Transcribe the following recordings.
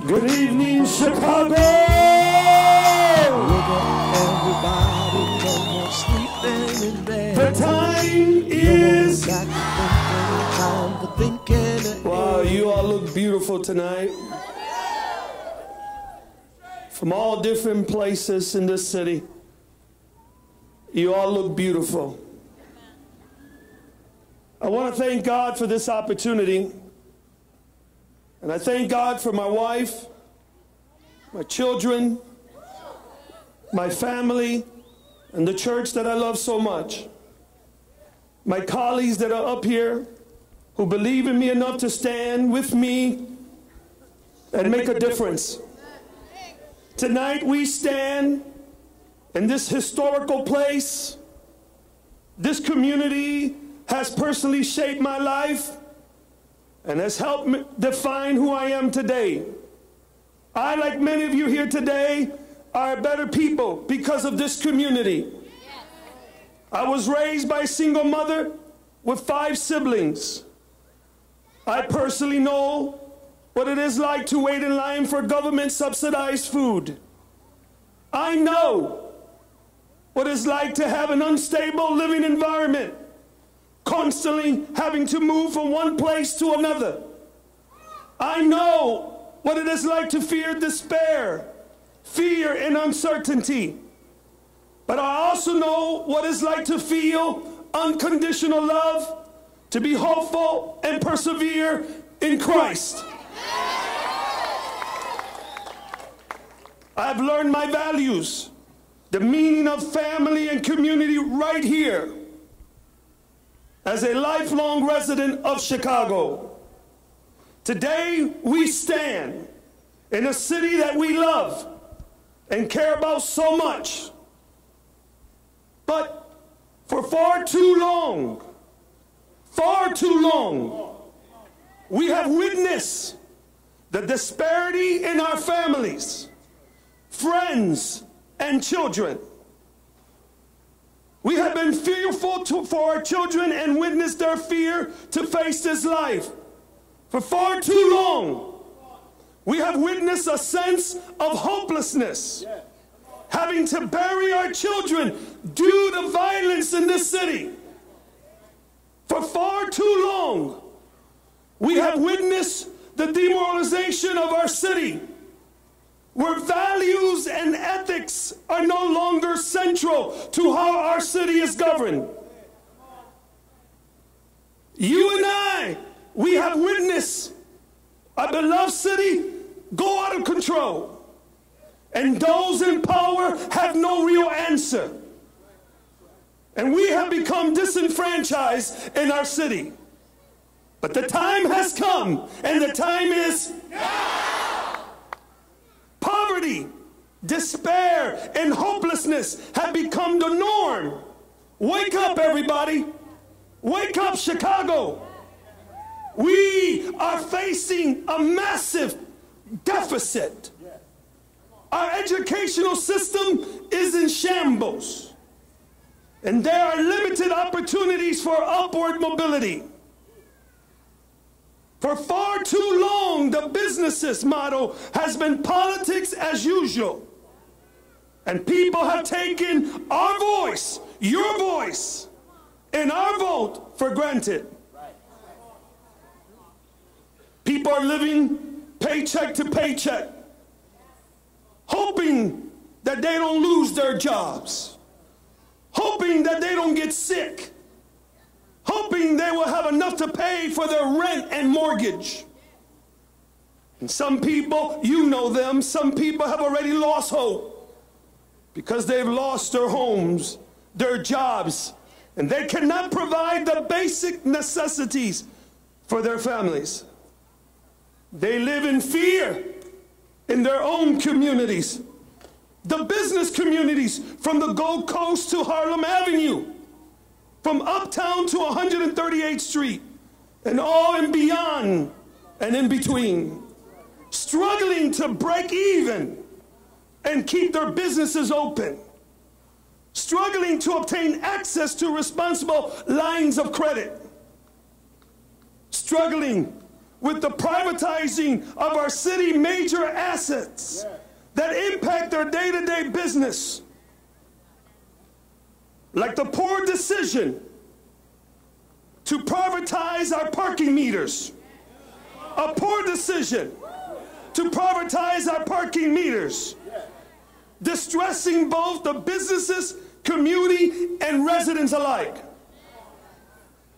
Good evening, Chicago! Wake up, everybody, no more sleeping in bed. The time is... No more back time for thinking. Wow, you all look beautiful tonight. From all different places in this city. You all look beautiful. I want to thank God for this opportunity. And I thank God for my wife, my children, my family, and the church that I love so much. My colleagues that are up here who believe in me enough to stand with me and make a difference. Tonight we stand in this historical place. This community has personally shaped my life and has helped me define who I am today. I, like many of you here today, are better people because of this community. I was raised by a single mother with 5 siblings. I personally know what it is like to wait in line for government-subsidized food. I know what it's like to have an unstable living environment, constantly having to move from one place to another. I know what it is like to fear despair, fear and uncertainty. But I also know what it's like to feel unconditional love, to be hopeful and persevere in Christ. I've learned my values, the meaning of family and community right here as a lifelong resident of Chicago. Today we stand in a city that we love and care about so much. But for far too long, we have witnessed the disparity in our families, friends, and children. We have been fearful for our children and witnessed their fear to face this life. For far too long, we have witnessed a sense of hopelessness, having to bury our children due to violence in this city. For far too long, we have witnessed the demoralization of our city, where values and ethics are no longer central to how our city is governed. You and I, we have witnessed our beloved city go out of control, and those in power have no real answer. And we have become disenfranchised in our city. But the time has come, and the time is now. Poverty, despair, and hopelessness have become the norm. Wake up, everybody. Wake up, Chicago. We are facing a massive deficit. Our educational system is in shambles. And there are limited opportunities for upward mobility. For far too long, the business's model has been politics as usual. And people have taken our voice, your voice, and our vote for granted. People are living paycheck to paycheck, hoping that they don't lose their jobs, hoping that they don't get sick, hoping they will have enough to pay for their rent and mortgage. And some people, you know them, some people have already lost hope because they've lost their homes, their jobs, and they cannot provide the basic necessities for their families. They live in fear in their own communities. The business communities from the Gold Coast to Harlem Avenue, from Uptown to 138th Street, and all in beyond and in between, struggling to break even and keep their businesses open, struggling to obtain access to responsible lines of credit, struggling with the privatizing of our city major assets that impact our day-to-day business, like the poor decision to privatize our parking meters, a poor decision to privatize our parking meters, distressing both the businesses, community, and residents alike.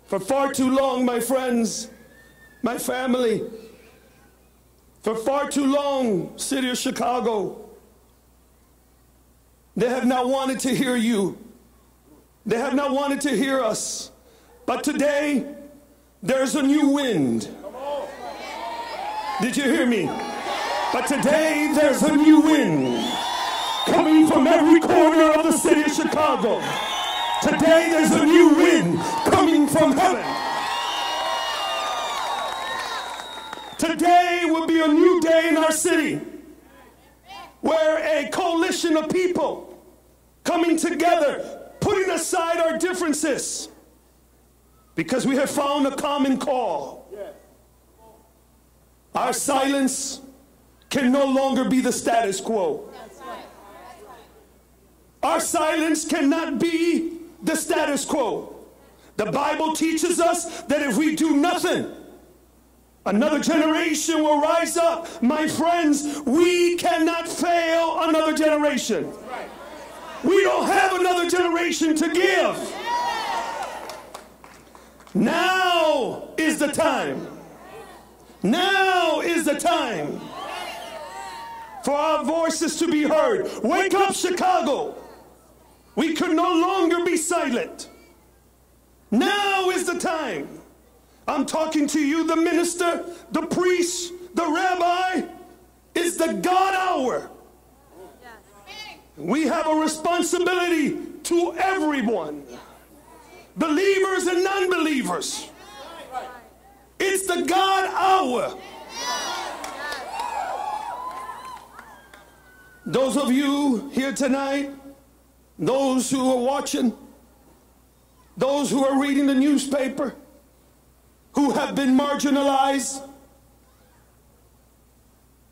For far too long, my friends, my family, for far too long, city of Chicago, they have not wanted to hear you. They have not wanted to hear us. But today, there's a new wind. Did you hear me? But today, there's a new wind coming from every corner of the city of Chicago. Today, there's a new wind coming from heaven. Today will be a new day in our city, where a coalition of people coming together, putting aside our differences, because we have found a common call. Our silence can no longer be the status quo. Our silence cannot be the status quo. The Bible teaches us that if we do nothing, another generation will rise up. My friends, we cannot fail another generation. We don't have another generation to give. Now is the time. Now is the time for our voices to be heard. Wake up, Chicago. We could no longer be silent. Now is the time. I'm talking to you, the minister, the priest, the rabbi. It's the God hour. We have a responsibility to everyone, believers and non-believers. It's the God hour. Those of you here tonight, those who are watching, those who are reading the newspaper, who have been marginalized,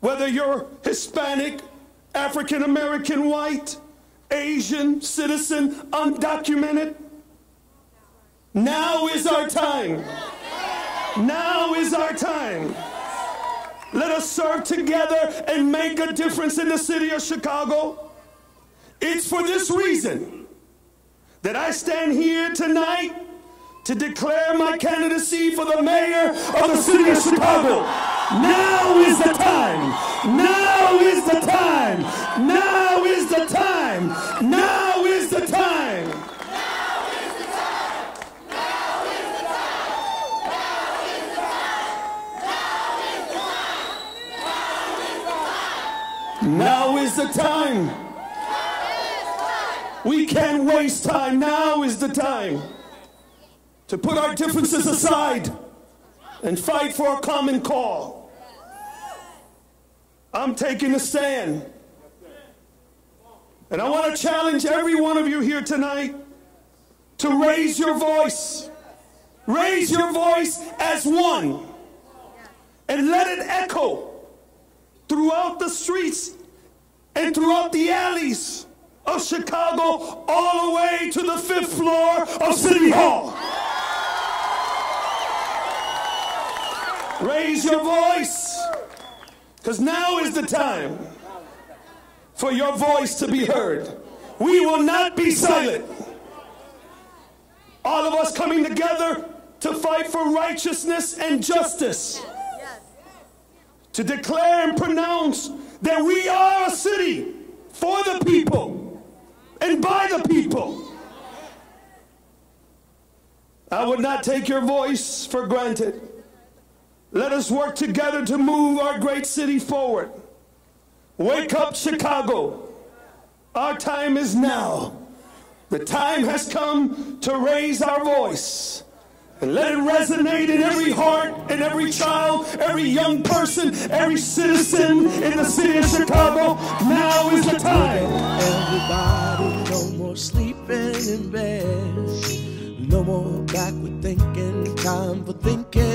whether you're Hispanic, African American, white, Asian, citizen, undocumented, now is our time. Now is our time. Let us serve together and make a difference in the city of Chicago. It's for this reason that I stand here tonight to declare my candidacy for the mayor of the city of Chicago. Now is the time. Now is the time. Now is the time. Now is the time. Now is the time. We can't waste time. Now is the time to put our differences aside and fight for a common call. I'm taking a stand. And I want to challenge every one of you here tonight to raise your voice. Raise your voice as one. And let it echo throughout the streets and throughout the alleys of Chicago, all the way to the 5th floor of City Hall. Raise your voice, because now is the time for your voice to be heard. We will not be silent. All of us coming together to fight for righteousness and justice, to declare and pronounce that we are a city for the people and by the people. I would not take your voice for granted. Let us work together to move our great city forward. Wake up, Chicago. Our time is now. The time has come to raise our voice. And let it resonate in every heart, in every child, every young person, every citizen in the city of Chicago. Now is the time. Everybody, no more sleeping in bed. No more backward thinking. Time for thinking